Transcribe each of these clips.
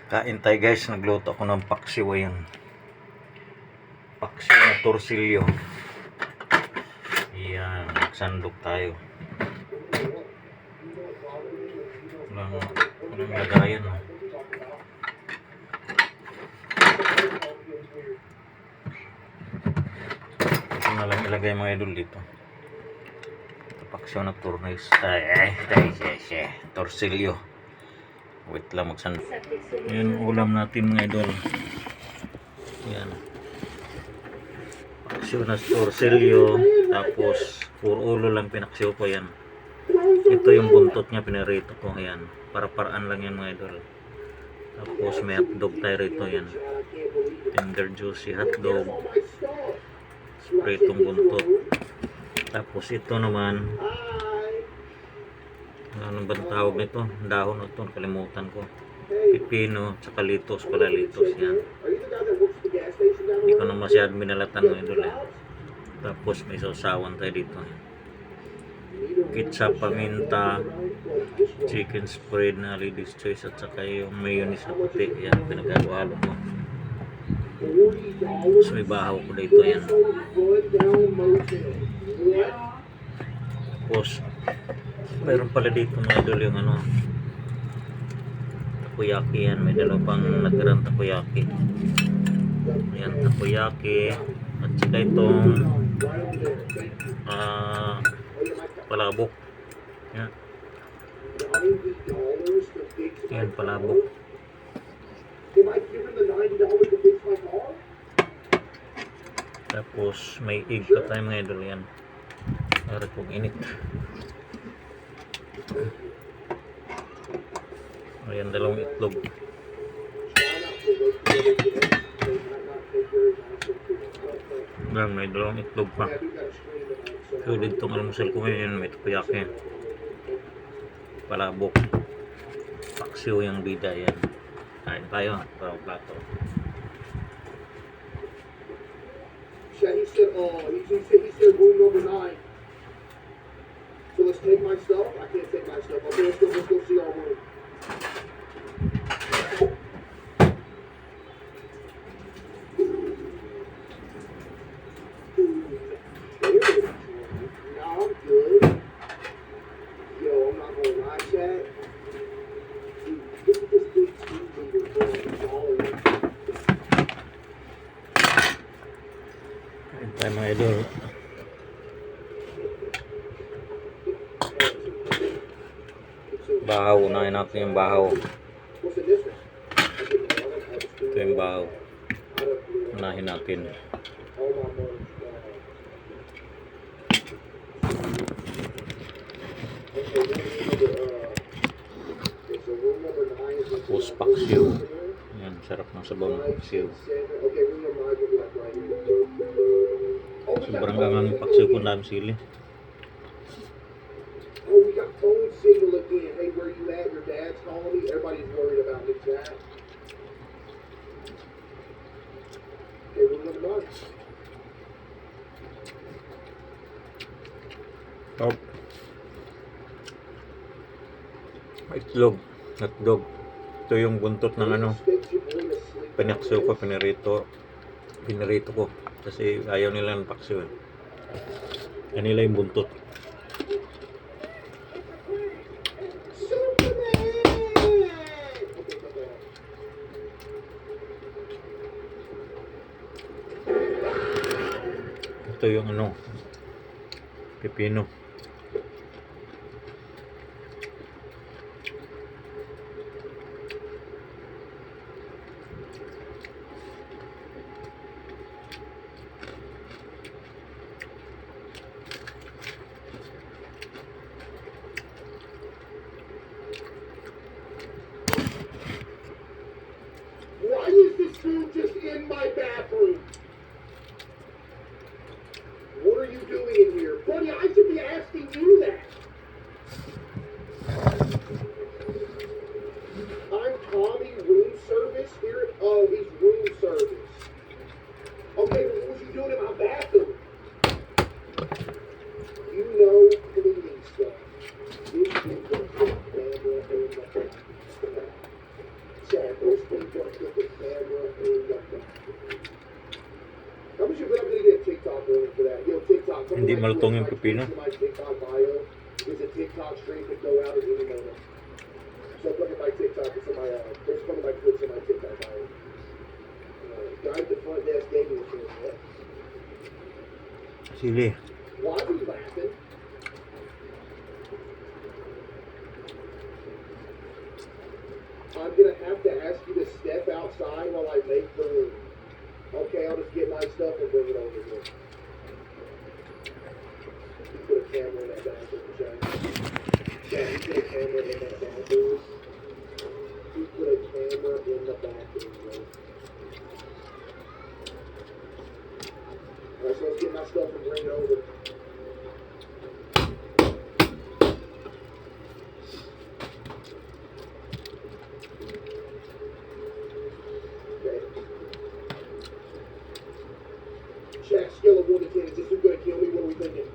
Kain tayo guys, nagluto ako ng paksiw. Ayan, paksiw na torsilyo. Ayan, nagsandok tayo. Walang lagayan. Ito na lang ilagay mga idol dito. Paksiw na torsilyo. Wait lang, magsandok. Ayan, ulam natin mga idol. Ayan, paksiw na torsilyo. Tapos puro ulo lang pinaksiw ko. Yan, ito yung buntot niya, pinarito ko. Ayan, para-paraan lang yan mga idol. Tapos may hotdog tayo rito. Yan, tender juicy hotdog, pritong buntot. Tapos ito naman, ano bang tawag nito? Dahon ito, kalimutan ko. Pipino, tsaka litos pala, litos yan. Hindi ko na masyadong minalatan mo idol. Tapos may sausawan tayo dito. Ketchup, paminta, chicken spread na ladies choice, at saka yung mayonnaise na puti. Yan, pinagagawa ko. So may bahaw ko dito. Yan. Tapos mayroon pala dito mga idol yung ano, takoyaki. Yan, may dalawa pang natirang takoyaki. Ayan, takoyaki, at saka itong palabok. Yan, yan palabok. Tapos may egg pa tayo mga idol. Yan, para kung init. Ayan, dalawang itlog. Ayan, may dalawang itlog pa. So dito ang almusal ko ngayon, may takoyaki, palabok, paksiw yung bida. Yan, kain tayo para plato. He said room number 9. So let's take my stuff. I can't take my stuff. Okay, let's go see our room. No, I'm good. Yo, I'm not gonna lie, Chad. Look at this big TV you're going all in. Kain tayo mga idol. Bahaw, unahin natin yung bahaw. Ito yung bahaw, unahin natin. Tapos paksiw. Yan, sarap ng sabaw ng paksiw. Sobrang gangang yung paksiw ko, dami sili. Oh, we got phone signal again. Hey, where you at? Your dad's calling me. Everybody's worried about me, Jack. Okay, room number 9. Oh, itlog, hotdog. Ito yung buntot ng ano, pinaksiw ko, pinirito ko. Kasi ayaw nila ng paksiw. Kanila yung buntot. Ito yung ano, pipino. Why is this food just in my bathroom? What are you doing in here? Buddy, I should be asking you that. I'm Tommy, room service here. Oh, he's room service. Okay, well, what was you doing in my bathroom? You know cleaning stuff. Chad, those things don't put the camera in the back. How much you bet I'm gonna get a TikTok link for that? Yo, TikTok, come Hindi to my malutong yung Twitch, pipino. to my TikTok bio. There's a TikTok stream that go out at any moment. So look at my TikTok, it's in my, there's one of my Twitch in my TikTok bio. Guide the front desk gaming machine, yeah. Sili. Why are you laughing? I'm gonna have to ask you to step outside while I make the room. Okay, I'll just get my stuff and bring it over here. You put a camera in that bathroom, Shane. Shane, you put a camera in that bathroom. You put a camera in the bathroom, bro. Alright, so let's get my stuff and bring it over. Okay. Shaq, scale of 1 to 10. Is this who gonna kill me? What are we thinking?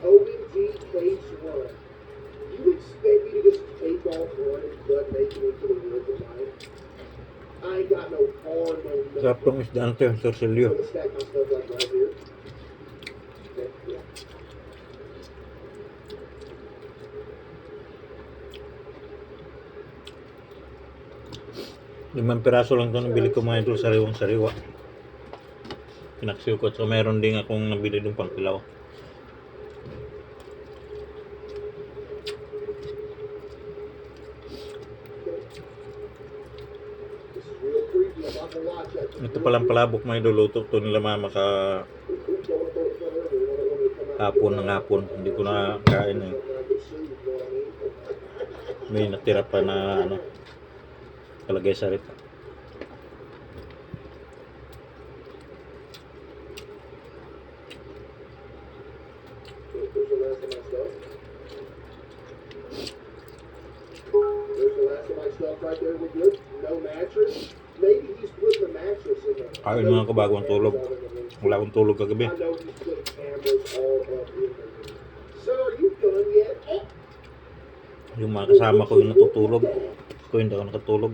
OMG case run. You expect me to just take off running, but making it to the woods at night? I ain't got no car, no nothing. Sarap tong isdaan to, Sir I'm Silio. gonna stack my stuff like right here. Okay, yeah. 5 piraso lang to nabili ko mga idol, sariwang sariwa. Pinaksiw ko at so meron din akong nabili dong pangkilaw. This is real creepy. I'm not gonna lie, Chuck. Ito palang palabok mga idol, luto to nila mama ka hapon ng hapon. Hindi ko na kain eh. May natira pa na ano, kalagay sa rito. There's the last of my stuff. There's the last of my stuff right there. We're good. No mattress. Maybe he's put the mattress in there. Ayun mga kabagong tulog. Wala akong tulog kagabi. I know he's put cameras all up in there. Sir, are you done yet? Oh, Yung mga kasama ko yung natutulog. Ko hindi ako nakatulog.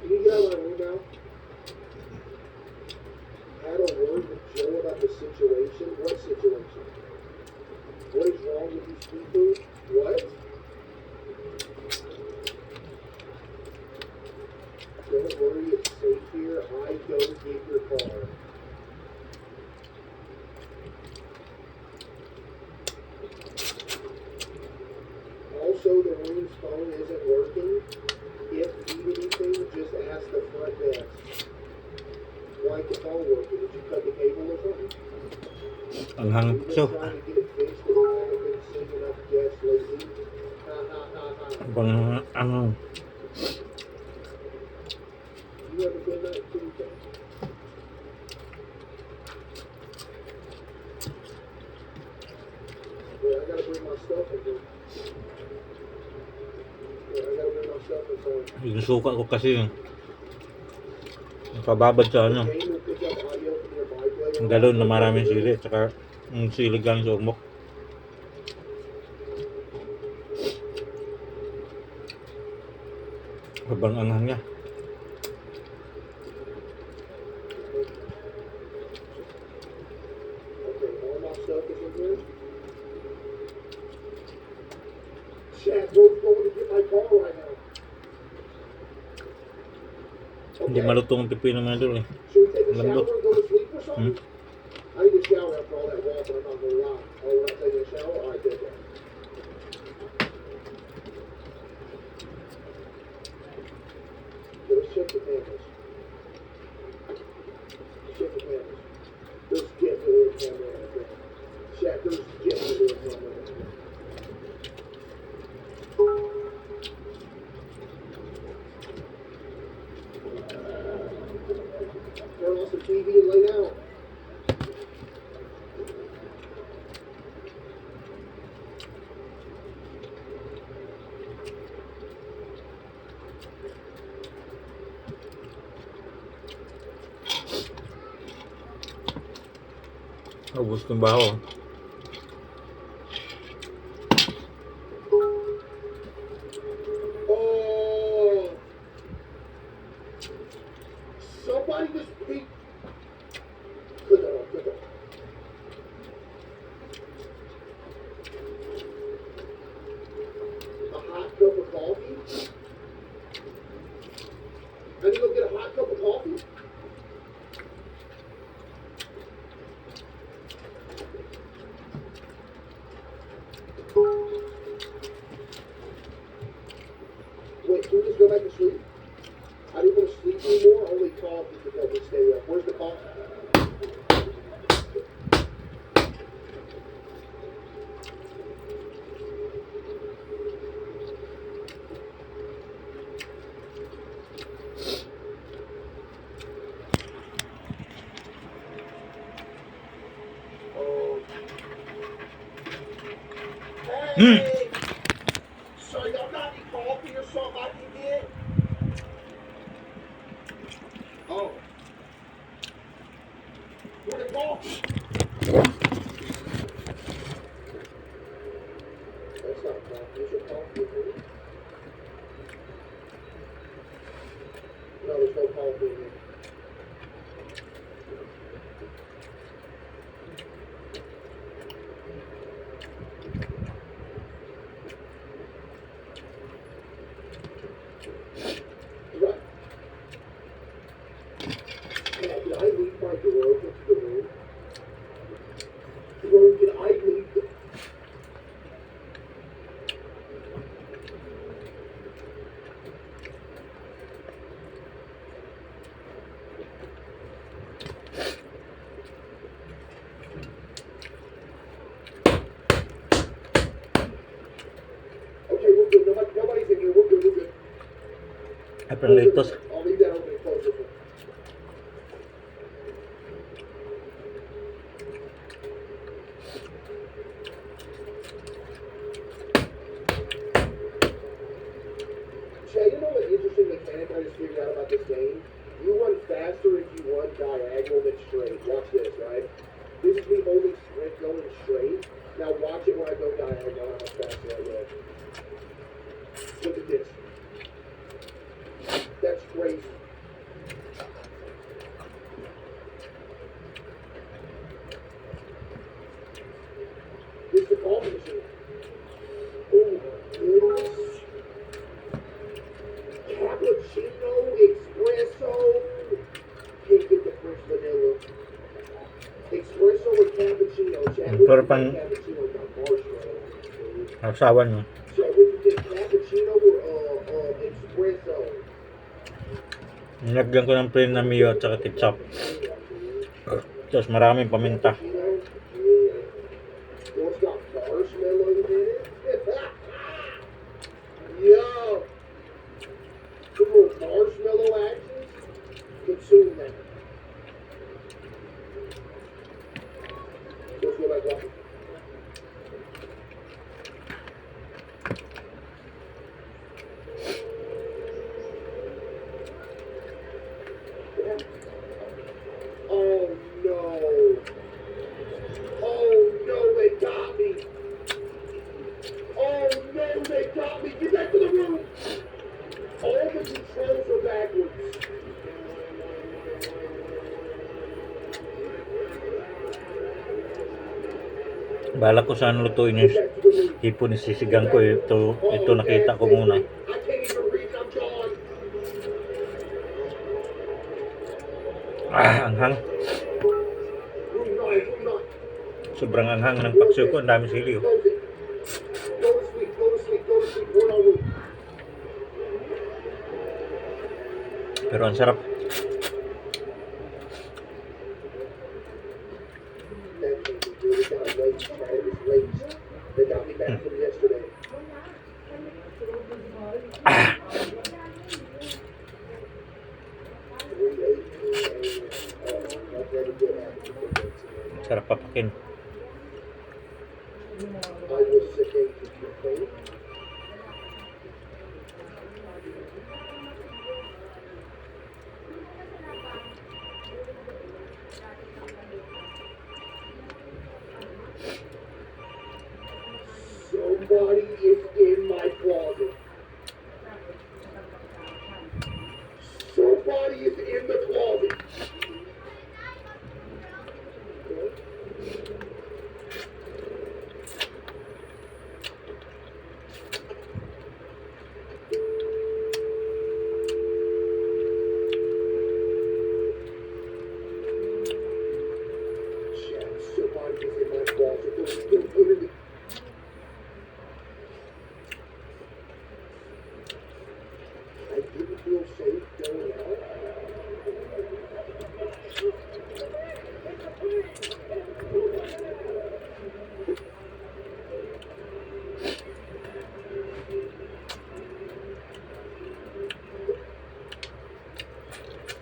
can you get out of my room now? Had a word with Joe about the situation. What situation? What is wrong with these people? What? Don't worry, it's safe here. I go get your car. Also, the room's phone isn't working. If you need anything, just ask the front desk. Why ain't the phone working? Did you cut the cable or something? Ang hangin We've been so. trying to get it fixed, but I haven't been seeing enough guests lately. Ha ha ha ha. Bang ano. You have a good night too, Ken. Yeah, I gotta bring my stuff in here. Yeah, I gotta bring my stuff in here. Yung suka ko kasi nakababad sa ano. Jane will pick up audio from your bike later. Ang galon na maraming sili. Tsaka yung silig lang sa umok. Habang anghang niya. Okay, all my stuff is in here. Chad, we're going to get my car right now. Hindi malutong ang pipino mga idol eh. Should we take a shower Lambot. and go to sleep or something? I need a shower after all that walking, I'm not gonna lie. Oh, we're not taking a shower? Alright, good. Let's check the cameras. Check the cameras. There's definitely a camera right there. Shaq, there's definitely a camera right there. Turn off the TV and lay down. Ubus ng baho. Oh, Can we just go back to sleep? I didn't want to sleep anymore. Only coffee could help me stay up. Where's the coffee? Oh. Hey! So y'all got any coffee or something I can get? Oh. Where's the coffee? That's not coffee. Is there coffee in here? No, there's no coffee in here. Right. Did I leave my door open to the room? Bro, did I leave the... Okay, we're good. Nobody's in here. We're good. We're good. Aprilitos. I'll leave that open and close it. Chad, you know what interesting mechanic I just figured out about this game? You run faster if you run diagonal than straight. Watch this, right? This is me holding sprint going straight. Now watch it when I go diagonal, how fast I go. Look at this. That's crazy. This is the coffee machine. Oh my goodness. Cappuccino, espresso. Can't get the French vanilla. Espresso or cappuccino. Chad, what Pero do you pang- think cappuccino got marshmallow? Nausawan nyo. Chad, what do you think, cappuccino or espresso? Nilagyan ko ng plain na mayo at saka ketchup. Tapos maraming paminta. Cappuccino? Yeah. Well, it's got marshmallows in it. Yo! Some little marshmallow actions. Consume that. Let's go back up. Oh no. Oh no, they got me. Oh no, they got me. Get back to the room. All the controls are backwards. Bala ko saan lutuin yung Get back to the room. hipon isisigang ko. Ito nakita ko muna. I can't even read. I'm gone. Anghang. Room 9, room 9. Sobrang anghang ng paksiw ko. Ang dami sili. Oh. Close it. Go to sleep, go to sleep, go to sleep. We're in our room. Pero ang sarap. That can't be good. It got late. It was late. They got me back from yesterday. Ah! 3:18 a.m. That never did happen. Sarap papakin. I was sick and complained. Somebody is in my closet. Somebody is in the closet. Okay. feel safe going out?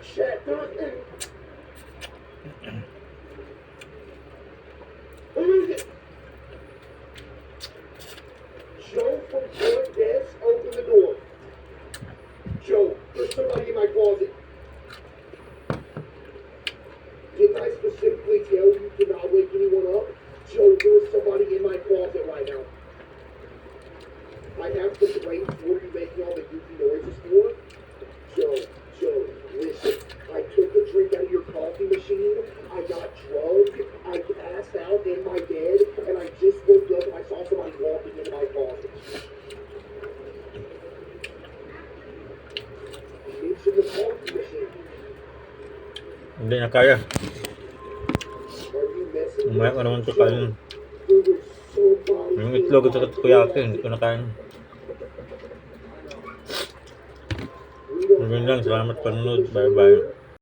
Shaq Dawson. Who is it? Joe from front desk, open the door. Joe, there's somebody in my closet. Didn't I specifically tell you to not wake anyone up? Joe, there's somebody in my closet right now. I have complaints. What are you making all the goofy noises for? Joe, listen. I took a drink out of your coffee machine. I got drugged. I passed out in my bed, and I just woke up and I saw somebody walking into my closet. It's in the coffee machine. Hindi na kaya. Are you messing with Umaya ko naman ito kain. There was somebody Yung in itlog at my saka kuyake, hindi closet. ko na kain. We don't Yun lang, have salamat that panonood. coffee Bye machine bye. here.